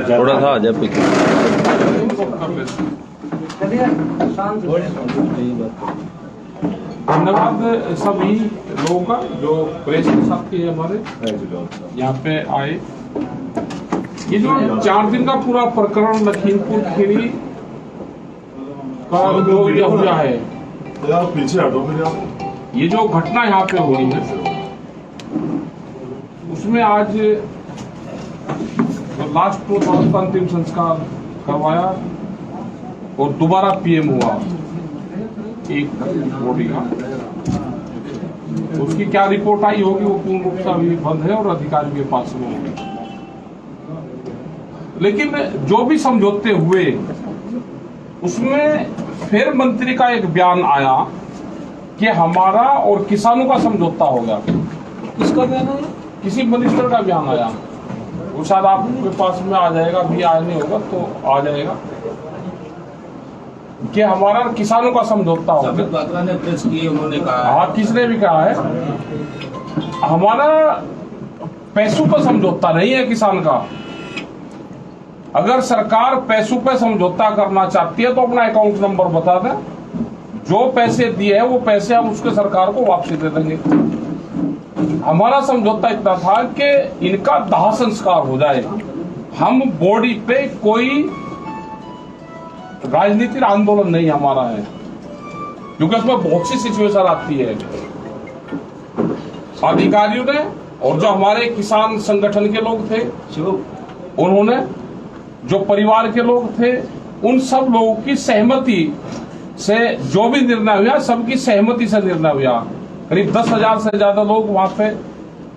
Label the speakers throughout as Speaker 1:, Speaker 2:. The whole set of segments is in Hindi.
Speaker 1: थोड़ा सा आ जाए पीछे।
Speaker 2: धन्यवाद सभी लोगों का जो प्रेस के साथ के हमारे यहाँ पे आए। ये जो 4 दिन का पूरा प्रकरण लखीमपुर खीरी का जो ये हुआ है, ये जो घटना यहाँ पे हुई है उसमें आज लास्ट को अंतिम संस्कार करवाया और दोबारा पीएम हुआ एक बॉडी का। उसकी क्या रिपोर्ट आई होगी वो पूर्ण रूप से अभी बंद है और अधिकारी के पास में होगी। लेकिन जो भी समझौते हुए उसमें फिर मंत्री का एक बयान आया कि हमारा और किसानों का समझौता हो गया। किसका बयान आया? किसी मिनिस्टर का बयान आया। वो शायद आपके पास में आ जाएगा, भी आया नहीं होगा तो आ जाएगा कि हमारा किसानों का समझौता हो गया।
Speaker 3: ने प्रेस की, उन्होंने कहा।
Speaker 2: हाँ, किसने भी कहा है हमारा पैसों पर समझौता नहीं है किसान का। अगर सरकार पैसों पे समझौता करना चाहती है तो अपना अकाउंट नंबर बता दें, जो पैसे दिए हैं वो पैसे हम उसके सरकार को वापसी दे देंगे। हमारा समझौता इतना था कि इनका दाह संस्कार हो जाए। हम बॉडी पे कोई राजनीतिक आंदोलन नहीं हमारा है, क्योंकि उसमें बहुत सी सिचुएशन आती है। अधिकारियों ने और जो हमारे किसान संगठन के लोग थे उन्होंने, जो परिवार के लोग थे, उन सब लोगों की सहमति से जो भी निर्णय हुआ सबकी सहमति से निर्णय हुआ। करीब 10,000 से ज्यादा लोग वहां पे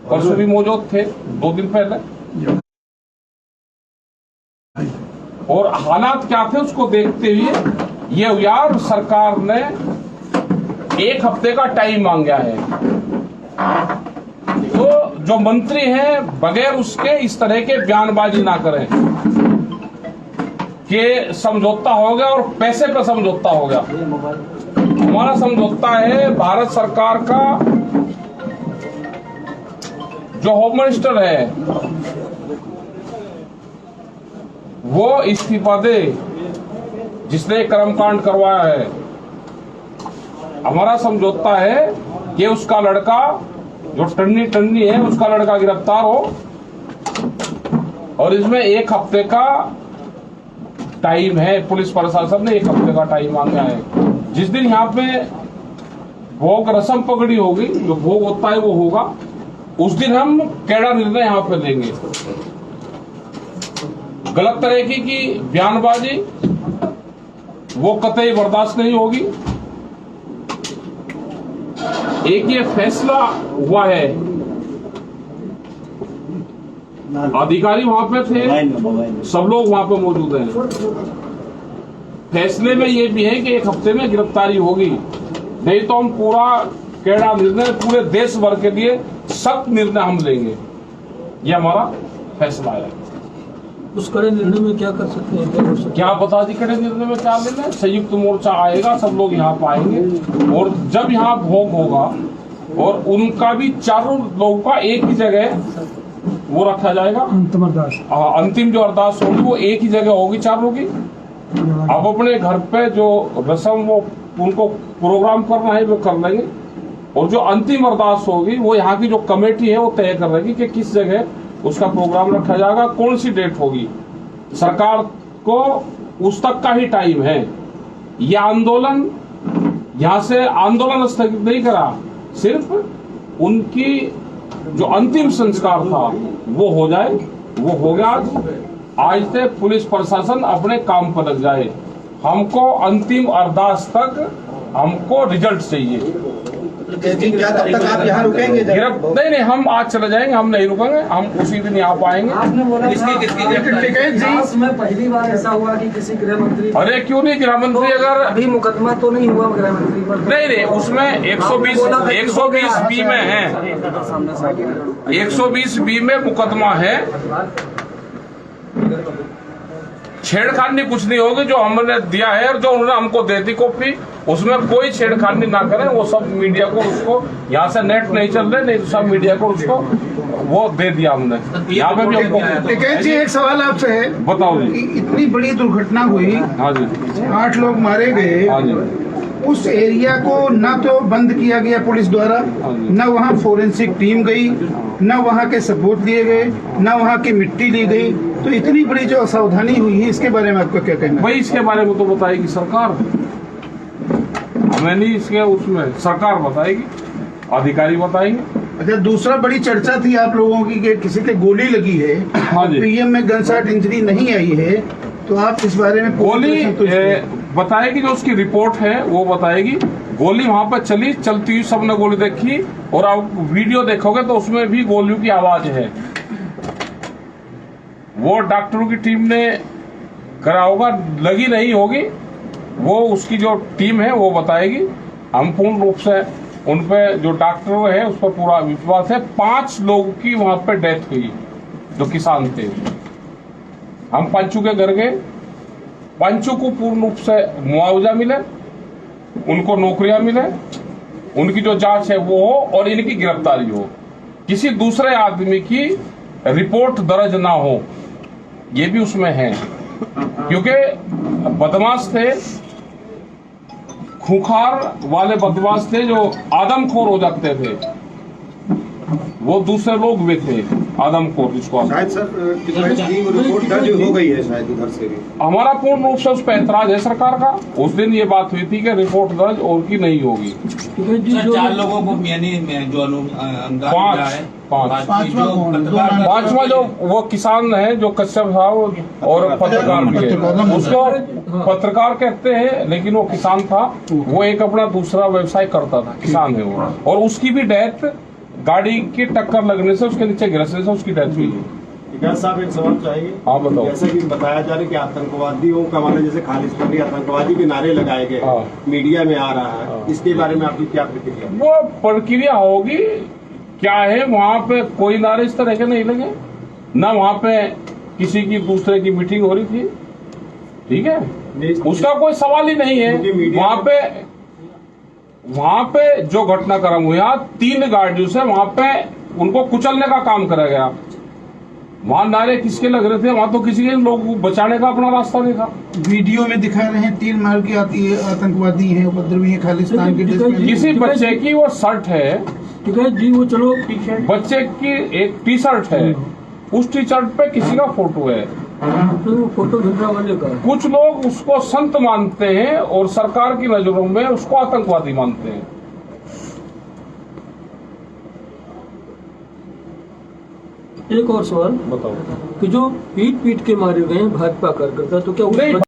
Speaker 2: परसों भी मौजूद थे 2 दिन पहले। और हालात क्या थे उसको देखते हुए ये हुआ और सरकार ने 1 हफ्ते का टाइम मांगा है। तो जो मंत्री हैं बगैर उसके इस तरह के बयानबाजी ना करें कि समझौता हो गया और पैसे पर समझौता हो गया। हमारा समझौता है भारत सरकार का जो होम मिनिस्टर है वो इस्तीफा दे जिसने कर्मकांड करवाया है। हमारा समझौता है कि उसका लड़का जो टन्नी है उसका लड़का गिरफ्तार हो और इसमें 1 हफ्ते का टाइम है। पुलिस प्रशासन ने 1 हफ्ते का टाइम मांगा है। जिस दिन यहाँ पे भोग रस्म पकड़ी होगी, जो भोग होता है वो होगा, उस दिन हम कैडा निर्णय यहाँ पे लेंगे। गलत तरीके की बयानबाजी वो कतई बर्दाश्त नहीं होगी। एक ये फैसला हुआ है, अधिकारी वहां पे थे, सब लोग वहां पे मौजूद हैं। फैसले में ये भी है कि 1 हफ्ते में गिरफ्तारी होगी, नहीं तो हम पूरा कैडा निर्णय पूरे देश भर के लिए सख्त निर्णय हम लेंगे। ये हमारा फैसला है।
Speaker 3: उस कड़े निर्णय में क्या कर सकते हैं?
Speaker 2: क्या बता दी कड़े निर्णय में क्या लेना है? संयुक्त मोर्चा आएगा, सब लोग यहाँ पे आएंगे और जब यहाँ भोग होगा और उनका भी चारों लोगों का एक ही जगह वो रखा जाएगा। अंतिम जो अरदास होगी वो एक ही जगह होगी चारों की। अब अपने घर पे जो रस्म वो उनको प्रोग्राम करना है वो कर लेंगे और जो अंतिम अरदास होगी वो यहाँ की जो कमेटी है वो तय कर लेगी कि किस जगह उसका प्रोग्राम रखा जाएगा, कौन सी डेट होगी। सरकार को उस तक का ही टाइम है। ये आंदोलन यहाँ से आंदोलन स्थगित नहीं करा, सिर्फ उनकी जो अंतिम संस्कार था वो हो जाए, वो हो गया। आज से पुलिस प्रशासन अपने काम पर लग जाए। हमको अंतिम अरदास तक हमको रिजल्ट चाहिए।
Speaker 3: क्या तब तक आप यहाँ रुकेंगे?
Speaker 2: नहीं, हम आज चले जाएंगे, हम नहीं रुकेंगे, हम उसी दिन यहाँ पाएंगे।
Speaker 4: में पहली बार ऐसा हुआ कि किसी गृह मंत्री,
Speaker 2: अरे क्यों नहीं गृह मंत्री, अगर
Speaker 4: अभी मुकदमा तो नहीं हुआ गृह मंत्री पर?
Speaker 2: नहीं, उसमें 120 में है, 120 में मुकदमा है। छेड़खानी कुछ नहीं होगी। जो हमने दिया है और जो उन्होंने हमको दे दी कॉपी, उसमें कोई छेड़खानी ना करें। वो सब मीडिया को, उसको यहाँ से नेट नहीं चल रहे, नहीं तो सब मीडिया को उसको वो दे दिया हमने। यहाँ पे भी हमको
Speaker 1: टिकैत जी, एक सवाल आपसे है,
Speaker 2: बताओ जी।
Speaker 1: इतनी बड़ी दुर्घटना हुई,
Speaker 2: हाँ जी,
Speaker 1: 8 लोग मारे गए,
Speaker 2: हाँ जी,
Speaker 1: उस एरिया को न तो बंद किया गया पुलिस द्वारा, न वहाँ फोरेंसिक टीम गई, न वहाँ के सबूत लिए गए, न वहाँ की मिट्टी ली गई, तो इतनी बड़ी जो असावधानी हुई है, इसके बारे में आपका क्या कहना है?
Speaker 2: भाई इसके बारे में तो बताएगी सरकार, हमें नहीं। इसके उसमें सरकार बताएगी, अधिकारी बताएंगे।
Speaker 1: अच्छा, दूसरा बड़ी चर्चा थी आप लोगों की कि किसी के गोली लगी है,
Speaker 2: हाँ जी।
Speaker 1: पीएम में गनशॉट इंजरी नहीं आई है, तो आप इस बारे में
Speaker 2: गोली बताएगी, जो उसकी रिपोर्ट है वो बताएगी। गोली वहां पर चलती हुई सबने गोली देखी, और आप वीडियो देखोगे तो उसमें भी गोलियों की आवाज है। वो डॉक्टरों की टीम ने करा होगा, लगी नहीं होगी, वो उसकी जो टीम है वो बताएगी। हम पूर्ण रूप से उन पे जो डॉक्टर है उस पर पूरा विश्वास है। 5 लोगों की वहां पे डेथ हुई जो किसान थे। हम पंचू के घर गए, पंचू को पूर्ण रूप से मुआवजा मिले, उनको नौकरियां मिले, उनकी जो जांच है वो हो और इनकी गिरफ्तारी हो। किसी दूसरे आदमी की रिपोर्ट दर्ज ना हो, ये भी उसमें है। क्योंकि बदमाश थे, खूंखार वाले बदमाश थे, जो आदमखोर हो जाते थे, वो दूसरे लोग भी थे आदमखोर, जिसको
Speaker 5: शायद सर टिकैत जी रिपोर्ट दर्ज हो गई है शायद उधर से भी।
Speaker 2: हमारा पूर्ण रूप से उस पर ऐतराज है सरकार का। उस दिन ये बात हुई थी कि रिपोर्ट दर्ज और की नहीं होगी।
Speaker 3: सर, 4 लोगों को यानी जो अनुदान मिला है,
Speaker 2: पांचवा जो वो किसान है, जो कश्यप साहब और पत्रकार भी है, उसको पत्रकार कहते हैं, लेकिन वो किसान था। वो एक अपना दूसरा व्यवसाय करता था, किसान है वो, और उसकी भी डेथ गाड़ी की टक्कर लगने से, उसके नीचे गिरने से उसकी डेथ हुई है।
Speaker 5: टिकैत साहब एक सवाल चाहिए।
Speaker 2: हाँ बताओ।
Speaker 5: जैसे कि बताया जा रहा है कि आतंकवादियों का माना, जैसे खालिस्तानी आतंकवादी के नारे लगाए गए,
Speaker 2: हाँ।
Speaker 5: मीडिया में आ रहा है, इसके बारे में आपकी क्या प्रतिक्रिया?
Speaker 2: वो प्रक्रिया होगी, क्या है वहां पे कोई नारे इस तरह के नहीं लगे, ना वहां पे किसी की दूसरे की मीटिंग हो रही थी, ठीक है, उसका कोई सवाल ही नहीं है। वहां पे जो घटनाक्रम हुआ, 3 गाड़ियों से वहां पे उनको कुचलने का काम करा गया। वहां नारे किसके लग रहे थे? वहां तो किसी के लोग बचाने का अपना रास्ता नहीं था।
Speaker 1: वीडियो में दिखा रहे हैं 3 मार के आती है, आतंकवादी है, उपद्रवी है, खालिस्तान के
Speaker 2: किसी बच्चे की वो शर्ट है,
Speaker 4: टिकैत जी वो चलो
Speaker 2: बच्चे की एक टी शर्ट है, उस टी शर्ट पे किसी का फोटो है।
Speaker 4: तो फोटो खिंचवा वाले का
Speaker 2: कुछ लोग उसको संत मानते हैं और सरकार की नजरों में उसको आतंकवादी मानते हैं।
Speaker 4: एक और सवाल
Speaker 2: बताओ।
Speaker 4: कि जो पीट के मारे गए हैं भाजपा कार्यकर्ता, तो क्या
Speaker 2: नहीं,